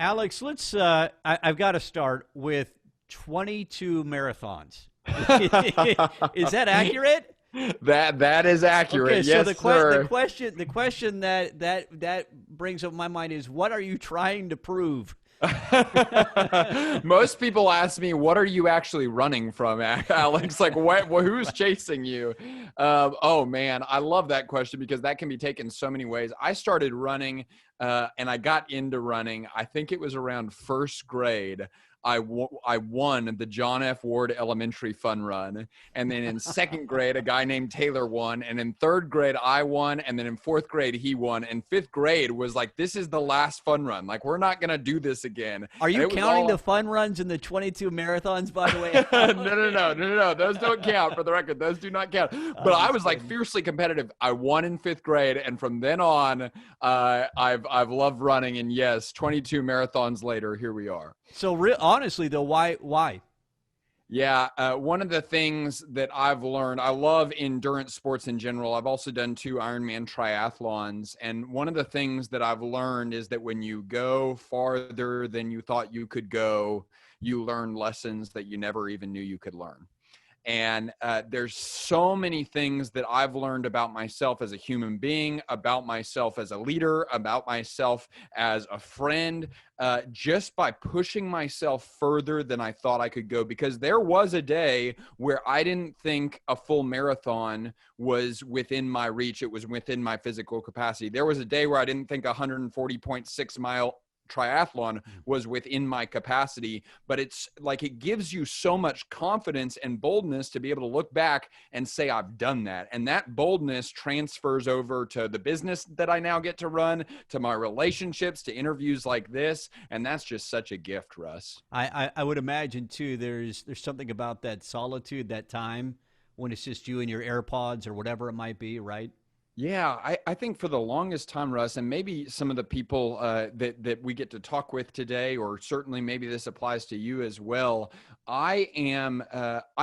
Alex, let's. I've got to start with 22 marathons. Is that accurate? That is Okay, accurate. so Yes, sir. the question that brings up my mind is, what are you trying to prove? Most people ask me, what are you actually running from, Alex? Like, who's chasing you? Oh, man, I love that question because that can be taken so many ways. I started running and I got into running. I think it was around first grade. I won the John F. Ward Elementary Fun Run. And then in second grade, a guy named Taylor won. And in third grade, I won. And then in fourth grade, he won. And fifth grade was like, this is the last fun run. Like, we're not going to do this again. Are And you it was counting all the fun runs in the 22 marathons, by the way? no. Those don't count, for the record. Those do not count. But I was like fiercely competitive. I won in fifth grade. And from then on, I've loved running. And yes, 22 marathons later, here we are. So honestly, though, why? Yeah, one of the things that I've learned, I love endurance sports in general. I've also done 2 Ironman triathlons. And one of the things that I've learned is that when you go farther than you thought you could go, you learn lessons that you never even knew you could learn. And there's so many things that I've learned about myself as a human being, about myself as a leader, about myself as a friend, just by pushing myself further than I thought I could go. Because there was a day where I didn't think a full marathon was within my reach. It was within my physical capacity. There was a day where I didn't think 140.6 mile triathlon was within my capacity, but it's like it gives you so much confidence and boldness to be able to look back and say, I've done that. And that boldness transfers over to the business that I now get to run, to my relationships, to interviews like this. And that's just such a gift, Russ. I would imagine too. There's something about that solitude, that time when it's just you and your AirPods or whatever it might be, right? Yeah, I think for the longest time, Russ, and maybe some of the people that we get to talk with today, or certainly maybe this applies to you as well. I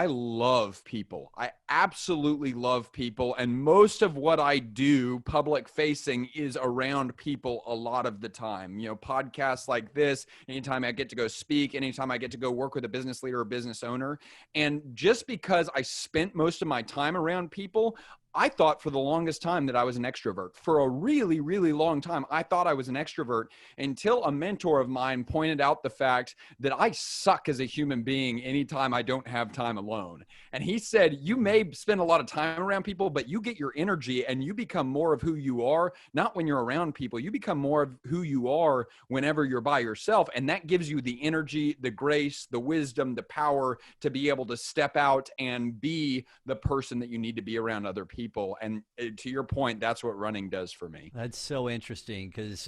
love people. I absolutely love people. And most of what I do public facing is around people a lot of the time. You know, podcasts like this, anytime I get to go speak, anytime I get to go work with a business leader or business owner. And just because I spent most of my time around people, I thought for the longest time that I was an extrovert. For a really, really long time, I thought I was an extrovert until a mentor of mine pointed out the fact that I suck as a human being anytime I don't have time alone. And he said, you may spend a lot of time around people, but you get your energy and you become more of who you are, not when you're around people. You become more of who you are whenever you're by yourself. And that gives you the energy, the grace, the wisdom, the power to be able to step out and be the person that you need to be around other people. And to your point, that's what running does for me. That's so interesting because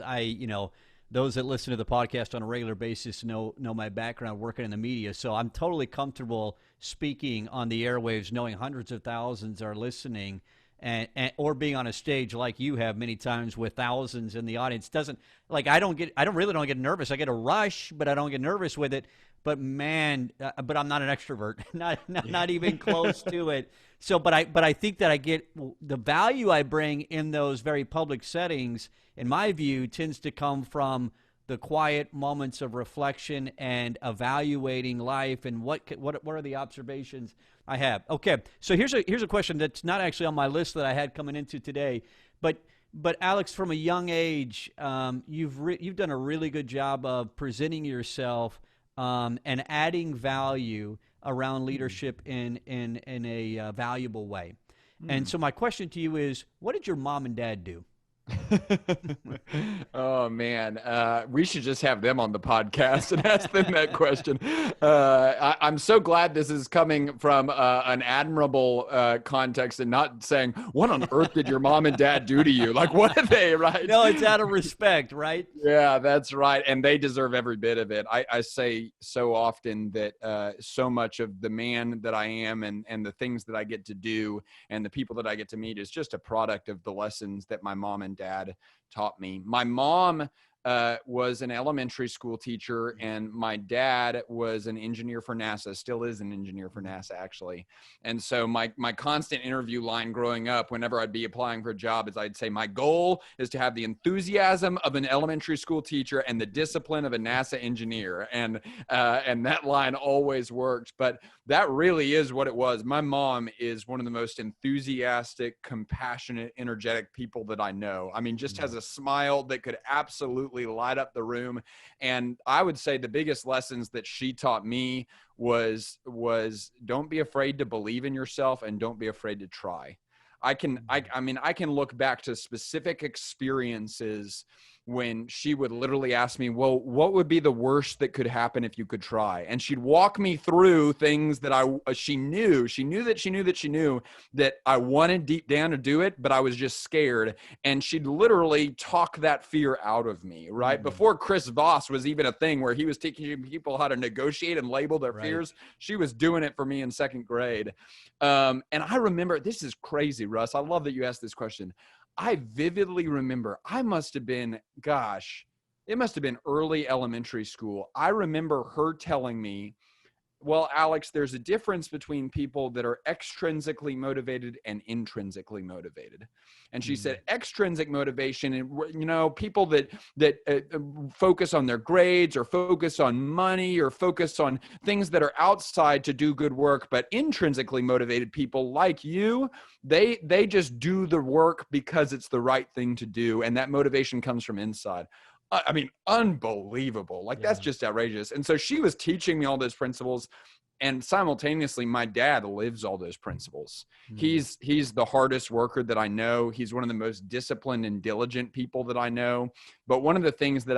those that listen to the podcast on a regular basis know my background working in the media. So I'm totally comfortable speaking on the airwaves, knowing hundreds of thousands are listening and or being on a stage like you have many times with thousands in the audience. I don't get nervous. I get a rush, but I don't get nervous with it. But man, but I'm not an extrovert, not even close to it. So, but I think that I get the value I bring in those very public settings, in my view, tends to come from the quiet moments of reflection and evaluating life and what are the observations I have. Okay, so here's a question that's not actually on my list that I had coming into today, but Alex, from a young age, you've done a really good job of presenting yourself and adding value around leadership in a valuable way. And so my question to you is, what did your mom and dad do? Oh man, we should just have them on the podcast and ask them that question. I'm so glad this is coming from an admirable context and not saying, what on earth did your mom and dad do to you? Like, what are they, right? No, it's out of respect, right? Yeah, that's right. And they deserve every bit of it. I say so often that so much of the man that I am and the things that I get to do and the people that I get to meet is just a product of the lessons that my mom and dad taught me. My mom was an elementary school teacher, and my dad was an engineer for NASA, still is an engineer for NASA, actually. And so my constant interview line growing up, whenever I'd be applying for a job, is I'd say, my goal is to have the enthusiasm of an elementary school teacher and the discipline of a NASA engineer. And that line always worked. But that really is what it was. My mom is one of the most enthusiastic, compassionate, energetic people that I know. I mean, just has a smile that could absolutely light up the room. And I would say the biggest lessons that she taught me was don't be afraid to believe in yourself, and don't be afraid to try. I can look back to specific experiences when she would literally ask me, well, what would be the worst that could happen if you could try? And she'd walk me through things that she knew that I wanted deep down to do it, but I was just scared. And she'd literally talk that fear out of me, right? Before Chris Voss was even a thing where he was teaching people how to negotiate and label their fears, she was doing it for me in second grade. And I remember, this is crazy, Russ. I love that you asked this question. I vividly remember, it must have been early elementary school. I remember her telling me, well, Alex, there's a difference between people that are extrinsically motivated and intrinsically motivated. And she said extrinsic motivation, and people that focus on their grades, or focus on money, or focus on things that are outside to do good work. But intrinsically motivated people like you, they just do the work because it's the right thing to do, and that motivation comes from inside. I mean, unbelievable. That's just outrageous. And so she was teaching me all those principles, and simultaneously my dad lives all those principles. He's the hardest worker that I know. He's one of the most disciplined and diligent people that I know. But one of the things that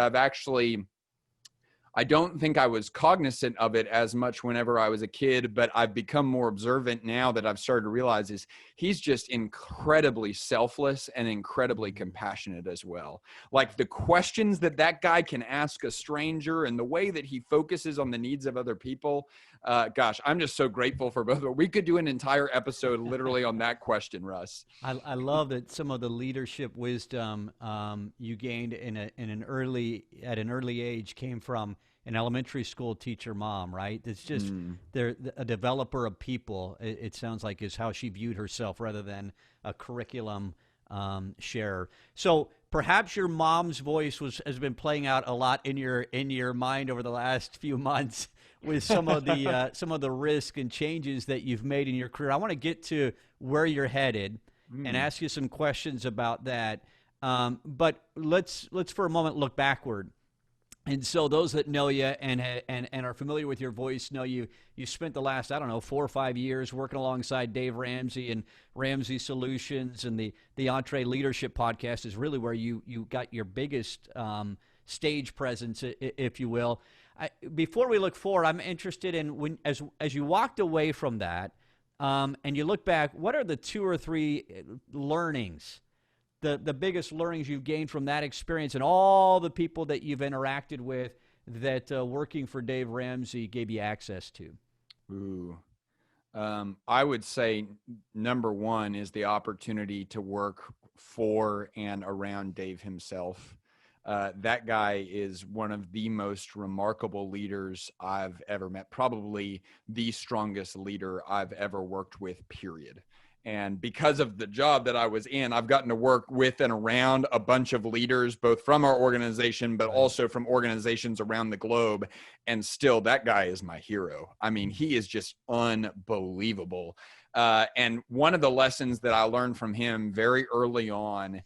I don't think I was cognizant of it as much whenever I was a kid, but I've become more observant now that I've started to realize is he's just incredibly selfless and incredibly compassionate as well. Like the questions that guy can ask a stranger and the way that he focuses on the needs of other people. Gosh, I'm just so grateful for both. We could do an entire episode literally on that question, Russ. I love that some of the leadership wisdom you gained at an early age came from an elementary school teacher mom, right? It's just they're a developer of people. It sounds like is how she viewed herself rather than a curriculum sharer. So perhaps your mom's voice has been playing out a lot in your mind over the last few months with some of the risk and changes that you've made in your career. I want to get to where you're headed and ask you some questions about that. But let's for a moment look backward. And so those that know you and are familiar with your voice know you spent the last, 4 or 5 years working alongside Dave Ramsey and Ramsey Solutions, and the Entree Leadership podcast is really where you got your biggest stage presence, if you will. Before we look forward, I'm interested in as you walked away from that and you look back, what are the 2 or 3 learnings, the biggest learnings you've gained from that experience and all the people that you've interacted with that working for Dave Ramsey gave you access to? I would say number one is the opportunity to work for and around Dave himself. That guy is one of the most remarkable leaders I've ever met, probably the strongest leader I've ever worked with, period. And because of the job that I was in, I've gotten to work with and around a bunch of leaders, both from our organization, but also from organizations around the globe. And still, that guy is my hero. I mean, he is just unbelievable. And one of the lessons that I learned from him very early on,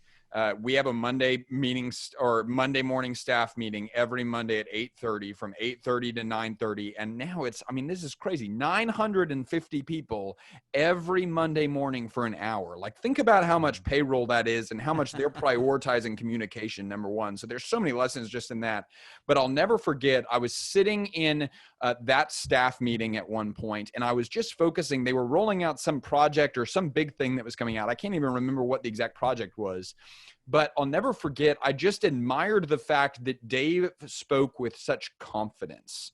we have a Monday morning staff meeting every Monday at 8:30 from 8:30 to 9:30. And now this is crazy. 950 people every Monday morning for an hour. Like, think about how much payroll that is and how much they're prioritizing communication, number one. So there's so many lessons just in that. But I'll never forget, I was sitting in that staff meeting at one point, and I was just focusing. They were rolling out some project or some big thing that was coming out. I can't even remember what the exact project was. But I'll never forget, I just admired the fact that Dave spoke with such confidence.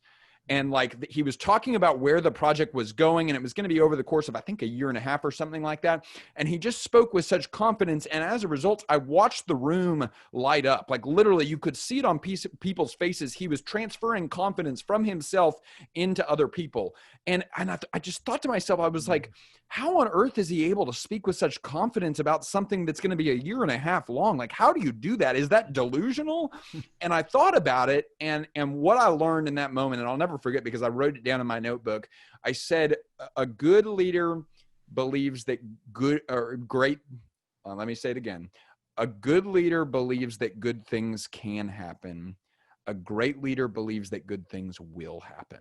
And like he was talking about where the project was going, and it was going to be over the course of, I think, a year and a half or something like that. And he just spoke with such confidence. And as a result, I watched the room light up. Like literally you could see it on people's faces. He was transferring confidence from himself into other people. And I just thought to myself, I was like, how on earth is he able to speak with such confidence about something that's going to be a year and a half long? Like, how do you do that? Is that delusional? And I thought about it, and what I learned in that moment, and I'll never forget because I wrote it down in my notebook. I said, a good leader believes that let me say it again. A good leader believes that good things can happen. A great leader believes that good things will happen.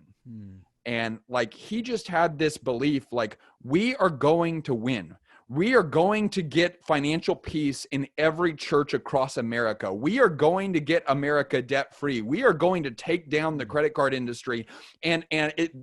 And like, he just had this belief, like, we are going to win. We are going to get financial peace in every church across America. We are going to get America debt-free. We are going to take down the credit card industry. And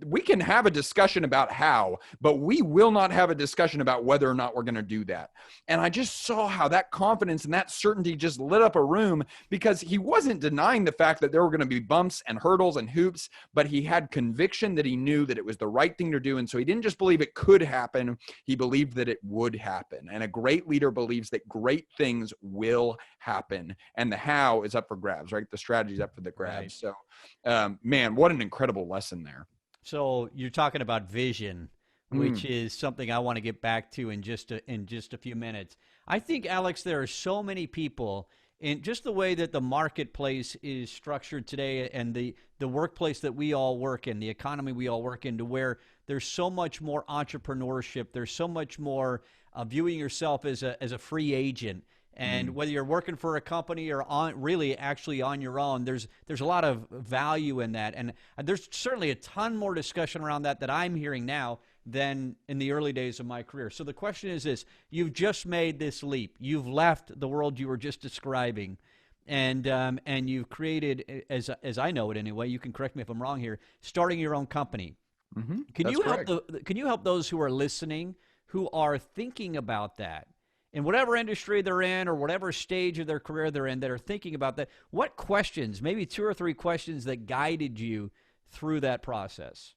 we can have a discussion about how, but we will not have a discussion about whether or not we're going to do that. And I just saw how that confidence and that certainty just lit up a room, because he wasn't denying the fact that there were going to be bumps and hurdles and hoops, but he had conviction that he knew that it was the right thing to do. And so he didn't just believe it could happen. He believed that it would happen. And a great leader believes that great things will happen, and the how is up for grabs, right? The strategy is up for the grabs. Right. So man, what an incredible lesson there. So you're talking about vision, which is something I want to get back to in just a few minutes. I think, Alex, there are so many people in just the way that the marketplace is structured today, and the workplace that we all work in, the economy we all work in, to where there's so much more entrepreneurship. There's so much more viewing yourself as a free agent. And whether you're working for a company or actually on your own, there's a lot of value in that. And there's certainly a ton more discussion around that I'm hearing now than in the early days of my career. So the question is this: you've just made this leap. You've left the world you were just describing, and you've created, as I know it anyway, you can correct me if I'm wrong here, starting your own company. Can you help those who are listening, who are thinking about that, in whatever industry they're in or whatever stage of their career they're in, that are thinking about that? What questions, maybe 2 or 3 questions, that guided you through that process?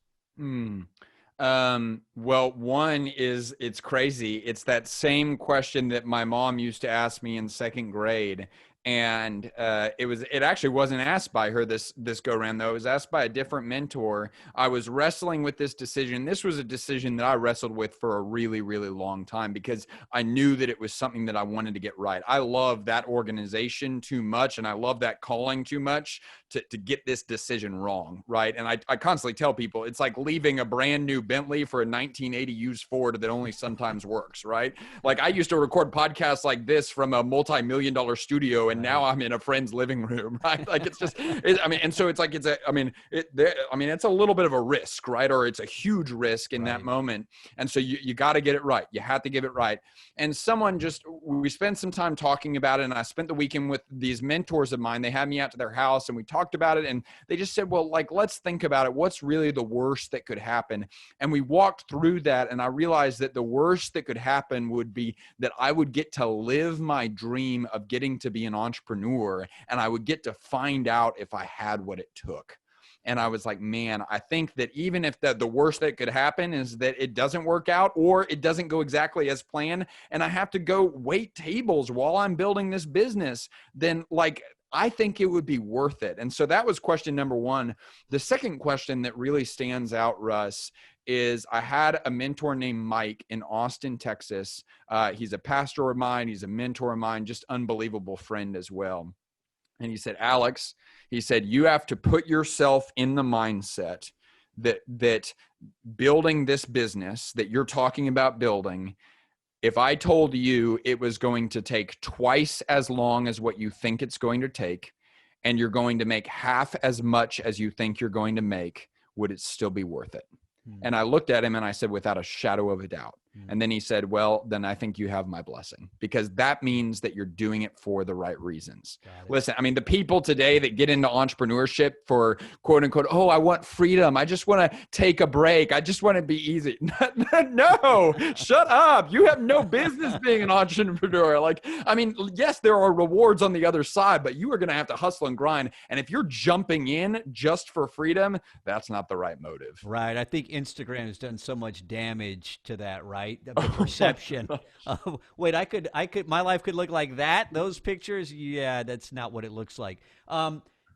Well, one is, it's crazy. It's that same question that my mom used to ask me in 2nd grade. And it actually wasn't asked by her this go around, though. It was asked by a different mentor. I was wrestling with this decision. This was a decision that I wrestled with for a really, really long time, because I knew that it was something that I wanted to get right. I love that organization too much, and I love that calling too much to get this decision wrong, right? And I constantly tell people, it's like leaving a brand new Bentley for a 1980 used Ford that only sometimes works, right? Like, I used to record podcasts like this from a multi-million-dollar studio, and now I'm in a friend's living room, right? Like, it's just, and so it's like, it's a little bit of a risk, right? Or it's a huge risk in that moment. And so you got to get it right. You have to give it right. And we spent some time talking about it, and I spent the weekend with these mentors of mine. They had me out to their house, and we talked about it, and they just said, well, like, let's think about it. What's really the worst that could happen? And we walked through that, and I realized that the worst that could happen would be that I would get to live my dream of getting to be an entrepreneur, and I would get to find out if I had what it took. And I was like, man, I think that even if the worst that could happen is that it doesn't work out, or it doesn't go exactly as planned, and I have to go wait tables while I'm building this business, then, like, I think it would be worth it. And so that was question number one. The second question that really stands out, Russ, is I had a mentor named Mike in Austin, Texas. He's a pastor of mine. He's a mentor of mine, just unbelievable friend as well. And he said, Alex, he said, you have to put yourself in the mindset that building this business that you're talking about building, if I told you it was going to take twice as long as what you think it's going to take, and you're going to make half as much as you think you're going to make, would it still be worth it? And I looked at him and I said, without a shadow of a doubt. And then he said, well, then I think you have my blessing, because that means that you're doing it for the right reasons. Listen, I mean, the people today that get into entrepreneurship for quote unquote, oh, I want freedom. I just want to take a break. I just want to be easy. No, shut up. You have no business being an entrepreneur. Like, I mean, yes, there are rewards on the other side, but you are going to have to hustle and grind. And if you're jumping in just for freedom, that's not the right motive. Right. I think Instagram has done so much damage to that, right? The perception of, wait, my life could look like that. Those pictures. Yeah, that's not what it looks like.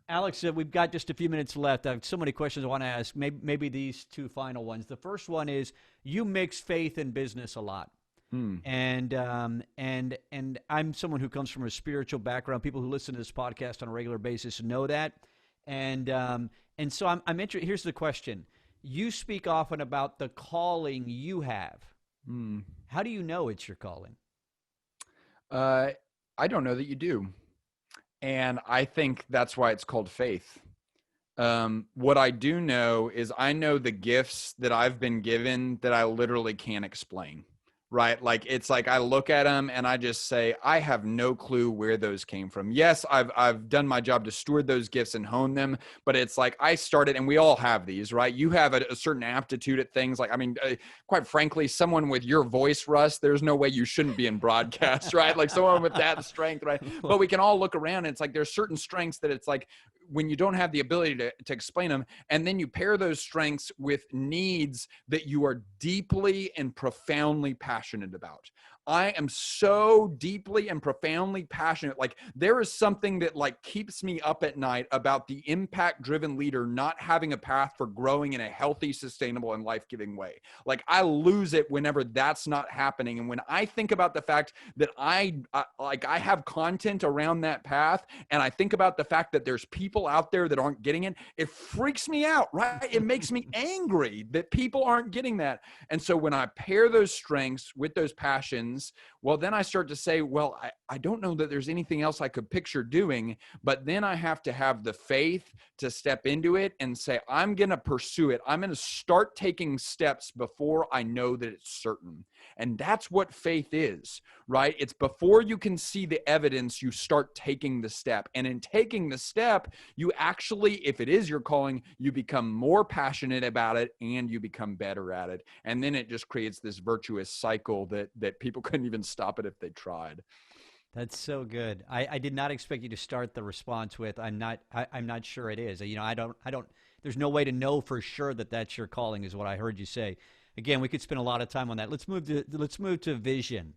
Alex, we've got just a few minutes left. I have so many questions I want to ask. Maybe these two final ones. The first one is, you mix faith and business a lot. And I'm someone who comes from a spiritual background. People who listen to this podcast on a regular basis know that. And so I'm interested. Here's the question. You speak often about the calling you have. How do you know it's your calling? I don't know that you do. And I think that's why it's called faith. What I do know is I know the gifts that I've been given that I literally can't explain. Right? Like, it's like I look at them and I just say, I have no clue where those came from. Yes, I've done my job to steward those gifts and hone them, but it's like I started, and we all have these, right? You have a certain aptitude at things. Like, I mean, quite frankly, someone with your voice, Russ, there's no way you shouldn't be in broadcast, right? Like someone with that strength, right? But we can all look around and it's like there's certain strengths that it's like when you don't have the ability to explain them, and then you pair those strengths with needs that you are deeply and profoundly passionate about. I am so deeply and profoundly passionate. Like, there is something that like keeps me up at night about the impact-driven leader not having a path for growing in a healthy, sustainable, and life-giving way. Like, I lose it whenever that's not happening. And when I think about the fact that I have content around that path, and I think about the fact that there's people out there that aren't getting it, it freaks me out, right? It makes me angry that people aren't getting that. And so when I pair those strengths with those passions, well, then I start to say, well, I don't know that there's anything else I could picture doing, but then I have to have the faith to step into it and say, I'm going to pursue it. I'm going to start taking steps before I know that it's certain. And that's what faith is, right? It's before you can see the evidence, you start taking the step. And in taking the step, you actually, if it is your calling, you become more passionate about it and you become better at it. And then it just creates this virtuous cycle that people couldn't even stop it if they tried. That's so good. I did not expect you to start the response with, I'm not sure it is. You know, I don't, there's no way to know for sure that that's your calling, is what I heard you say. Again, we could spend a lot of time on that. Let's move to vision.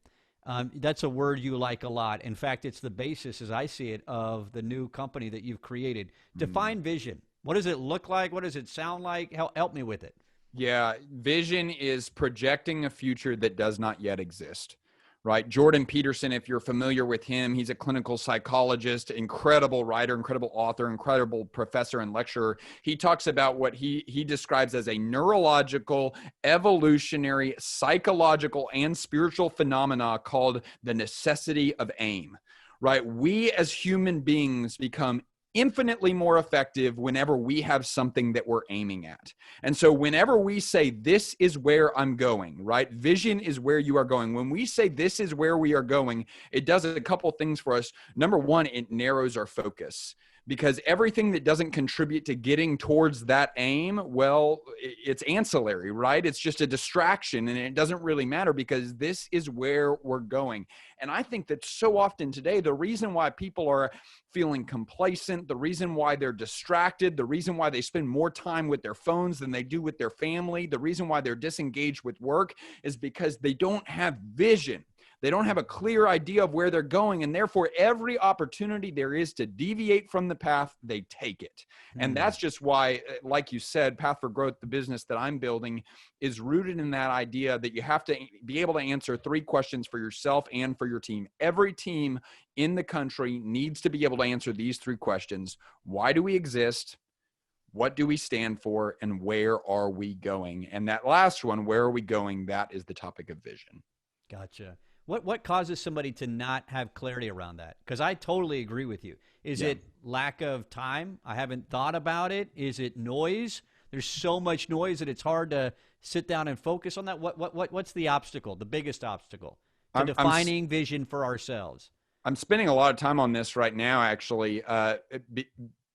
That's a word you like a lot. In fact, it's the basis, as I see it, of the new company that you've created. Define vision. What does it look like? What does it sound like? Help me with it. Yeah, vision is projecting a future that does not yet exist. Right? Jordan Peterson, if you're familiar with him, he's a clinical psychologist, incredible writer, incredible author, incredible professor and lecturer. He talks about what he describes as a neurological, evolutionary, psychological, and spiritual phenomena called the necessity of aim. Right? We as human beings become infinitely more effective whenever we have something that we're aiming at. And so whenever we say, this is where I'm going, right? Vision is where you are going. When we say this is where we are going, it does a couple things for us. Number one, it narrows our focus. Because everything that doesn't contribute to getting towards that aim, well, it's ancillary, right? It's just a distraction, and it doesn't really matter because this is where we're going. And I think that so often today, the reason why people are feeling complacent, the reason why they're distracted, the reason why they spend more time with their phones than they do with their family, the reason why they're disengaged with work is because they don't have vision. They don't have a clear idea of where they're going, and therefore every opportunity there is to deviate from the path, they take it. And that's just why, like you said, Path for Growth, the business that I'm building, is rooted in that idea that you have to be able to answer 3 questions for yourself and for your team. Every team in the country needs to be able to answer these 3 questions. Why do we exist? What do we stand for? And where are we going? And that last one, where are we going? That is the topic of vision. Gotcha. What causes somebody to not have clarity around that? Because I totally agree with you. Is it lack of time? I haven't thought about it. Is it noise? there's so much noise that it's hard to sit down and focus on that. What's the obstacle, the biggest obstacle to defining vision for ourselves? I'm spending a lot of time on this right now, actually.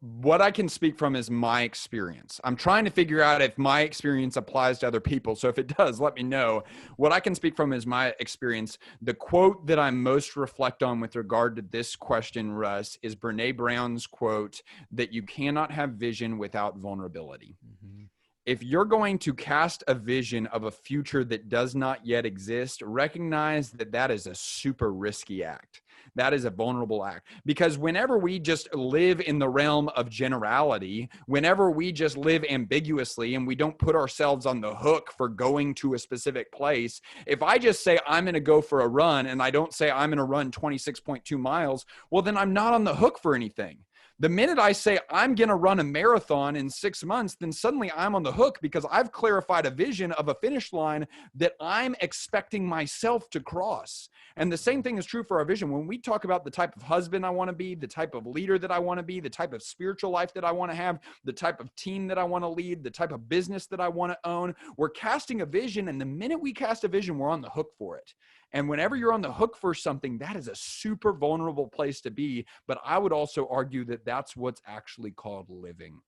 What I can speak from is my experience. I'm trying to figure out if my experience applies to other people. So if it does, let me know. What I can speak from is my experience. The quote that I most reflect on with regard to this question, Russ, is Brene Brown's quote that you cannot have vision without vulnerability. Mm-hmm. If you're going to cast a vision of a future that does not yet exist, recognize that that is a super risky act. That is a vulnerable act. Because whenever we just live in the realm of generality, whenever we just live ambiguously and we don't put ourselves on the hook for going to a specific place, if I just say I'm going to go for a run and I don't say I'm going to run 26.2 miles, well, then I'm not on the hook for anything. The minute I say I'm going to run a marathon in 6 months, then suddenly I'm on the hook because I've clarified a vision of a finish line that I'm expecting myself to cross. And the same thing is true for our vision. When we talk about the type of husband I want to be, the type of leader that I want to be, the type of spiritual life that I want to have, the type of team that I want to lead, the type of business that I want to own, we're casting a vision. And the minute we cast a vision, we're on the hook for it. And whenever you're on the hook for something, that is a super vulnerable place to be. But I would also argue that that's what's actually called living.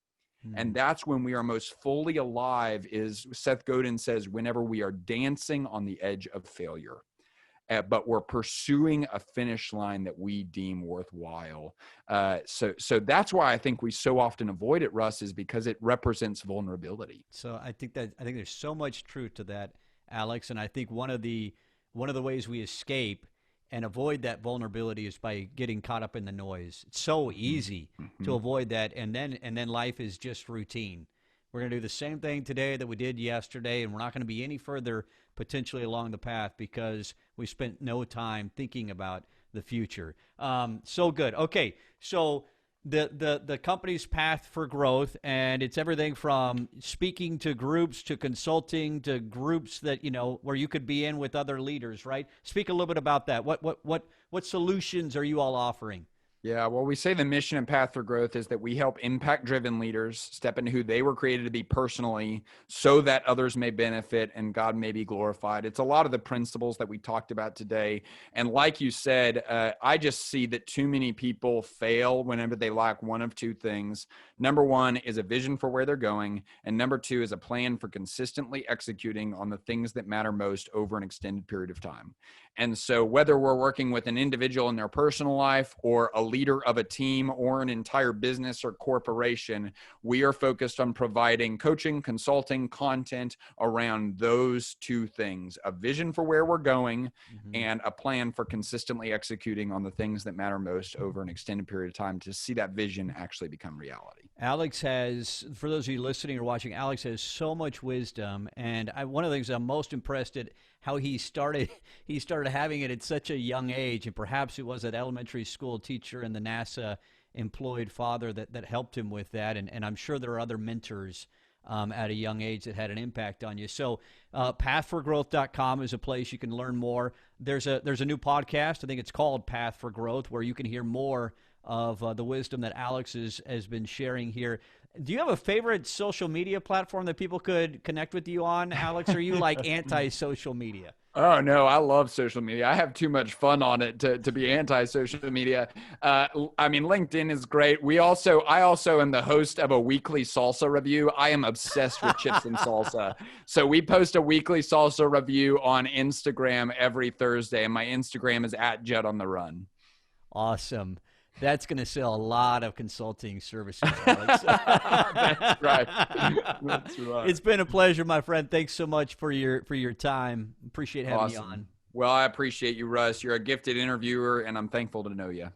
And that's when we are most fully alive, is Seth Godin says, whenever we are dancing on the edge of failure. But we're pursuing a finish line that we deem worthwhile. So that's why I think we so often avoid it, Russ, is because it represents vulnerability. So I think there's so much truth to that, Alex. And I think one of the ways we escape and avoid that vulnerability is by getting caught up in the noise. It's so easy to avoid that, and then life is just routine. We're going to do the same thing today that we did yesterday, and we're not going to be any further potentially along the path because we spent no time thinking about the future. So good. Okay, so the company's path for growth, and it's everything from speaking to groups to consulting to groups that, where you could be in with other leaders, right? Speak a little bit about that. What solutions are you all offering? Yeah, well, we say the mission and path for growth is that we help impact-driven leaders step into who they were created to be personally so that others may benefit and God may be glorified. It's a lot of the principles that we talked about today. And like you said, I just see that too many people fail whenever they lack one of two things. Number one is a vision for where they're going. And number two is a plan for consistently executing on the things that matter most over an extended period of time. And so whether we're working with an individual in their personal life or a leader of a team or an entire business or corporation, we are focused on providing coaching, consulting, content around those two things: a vision for where we're going and a plan for consistently executing on the things that matter most over an extended period of time to see that vision actually become reality. Alex has, for those of you listening or watching, Alex has so much wisdom, and one of the things I'm most impressed at how he started having it at such a young age, and perhaps it was that elementary school teacher and the NASA employed father that helped him with that, and I'm sure there are other mentors at a young age that had an impact on you. So pathforgrowth.com is a place you can learn more. There's a new podcast, I think it's called Path for Growth, where you can hear more of the wisdom that Alex has been sharing here. Do you have a favorite social media platform that people could connect with you on, Alex? Or are you like anti-social media? Oh, no, I love social media. I have too much fun on it to be anti-social media. I mean, LinkedIn is great. I also am the host of a weekly salsa review. I am obsessed with chips and salsa. So we post a weekly salsa review on Instagram every Thursday, and my Instagram is @JuddOnTheRun. Awesome. That's going to sell a lot of consulting services, Alex. That's right. That's right. It's been a pleasure, my friend. Thanks so much for your time. Appreciate having you on. Well, I appreciate you, Russ. You're a gifted interviewer, and I'm thankful to know you.